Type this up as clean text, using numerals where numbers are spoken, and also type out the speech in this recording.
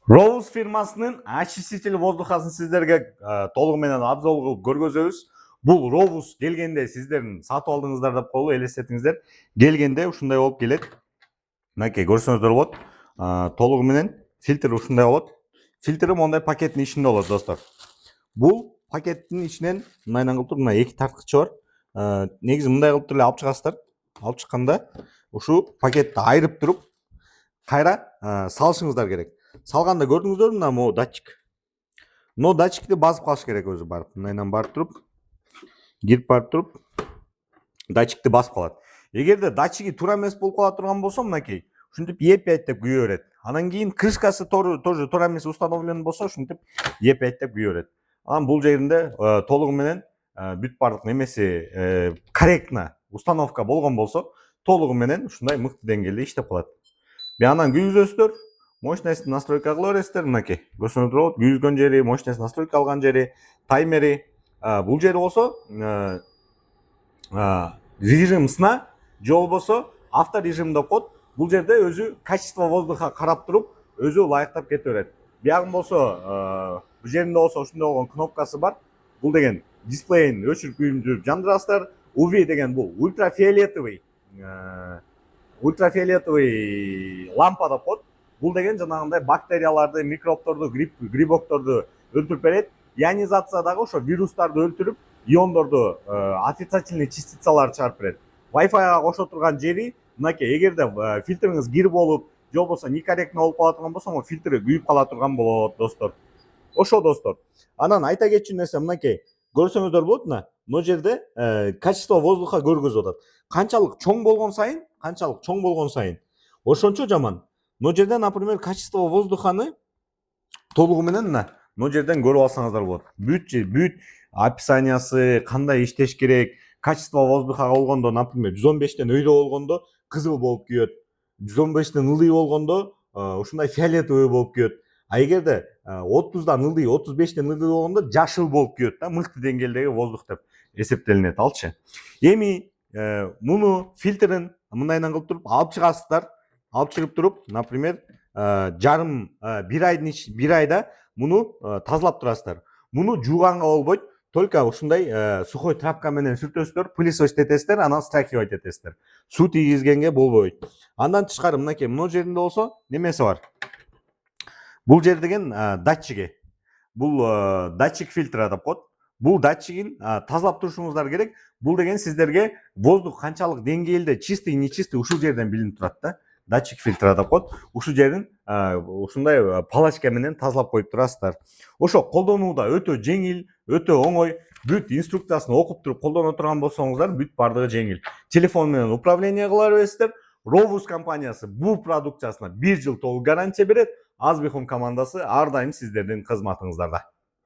Rovus firmasынын очиститель воздухасын сиздерге толугу менен абзал кылып көргөзөбүз. Бул Rovus келгенде сиздердин сатып алдыңыздар деп коелу, элестетиңиздер. Келгенде ушундай болуп келет. Мынакей көрсөңүздөр болот. Толугу менен фильтр ушундай болот. Фильтри мондай пакеттин ичинде болот, достор. Бул пакеттин ичинен мындайдан кылып туруп, мына эки тарткычы бар. Негизи мындай кылып туруп эле алып чыгасыздар. Алып чыкканда ушу пакетти айырып туруп кайра салышыңыздар керек. Салганда көрдүңүздөрбү, мына могу датчик. Но датчикти басып калыш керек өзү барып. Мындайдан барып туруп, кирип барып туруп, датчикти басып калат. Эгерде датчиги туура эмес болуп кала турган болсо, мынакей, ушинтип еп деп күйө берет. Анан кийин крышкасы тоже туура эмес установлен болсо, ушинтип еп деп күйө берет. Анан бул жеринде толугу менен бүт бардык немеси корректно установка болгон болсо, толугу менен ушундай мыкты деңгээлде иштеп калат. Анан күйгүзөсүздөр, мощность настройка кыла бересиздер. Мынакей көрсөңүздөр болот, күйгүзгөн жери, мощность настройка алган жери, таймери. Бул жери болсо режим сна же болбосо авто режим деп коет. Бул жерде өзү качество воздуха карап туруп, өзү ылайыктап кете берет. Биягын болсо, бул жеринде болсо ушундай болгон кнопкасы бар. Бул деген дисплейин өчүрүп күйдүрүп жандырасыздар. UV деген бул ультрафиолетовый лампа деп коет. Бул деген жанагындай бактерияларды, микробторду, грибокторду өлтүрүп берет. Ионизациядагы ошо вирустарды өлтүрүп, иондорду, отрицательный частицаларды чыгарып берет. Wi-Fi кошо турган жери, мынакей, эгерде фильтриңиз кир болуп, же болбосо некорректно болуп кала турган болсо, фильтри күйүп кала турган болот, достор. Ошо, достор. Анан айта кетчү нерсе, мынакей, көрсөңүздөр болот, мына жерде качество воздуха көргөзүп атат. Канчалык чоң болгон сайын, ошончо жаман. Мына жерде, например, качество воздуханы толугу менен мына жерден көрүп алсаңыздар болот. Бүт описаниясы, кандай иштеш керек, качество воздуха болгондо, например, 115тен өйдө болгондо кызыл болуп күйөт. 115тен ылдый болгондо ушундай фиолетовый болуп күйөт. А эгерде 30дан ылдый, 35тен ылдый болгондо жашыл болуп күйөт да, мыкты деңгээлдеги воздух деп эсептелинет алчы. Эми муну фильтрин мындайдан кылып туруп алып чыгасыздар. Алып чыгып туруп, например, бир айда муну тазалап турасыздар. Муну жууганга болбойт, только ушундай сухой трапка менен сүртөсүздөр, пылесос этесиздер, анан страхивать этесиздер. Суу тийгизгенге болбойт. Андан тышкары мынакей, мына жеринде болсо немеси бар. Бул жер деген датчиги. Бул датчик фильтра деп коет. Бул датчигин тазалап турушуңуздар керек. Бул деген сиздерге воздух канчалык деңгээлде чистый, нечистый ушул жерден билинип турат да. Датчик фильтра деп коет. Ушул жерин ушундай палочка менен тазалап коюп турасыздар. Ошо колдонууда өтө жеңил, өтө оңой. Бүт инструкциясын окуп туруп колдоно турган болсоңуздар, бүт бардыгы жеңил. Телефон менен управление кыла бересиздер. Rovus компаниясы бул продукциясына 1 жыл толук гарантия берет. Азбихом командасы ар дайым сиздердин кызматыңыздарда.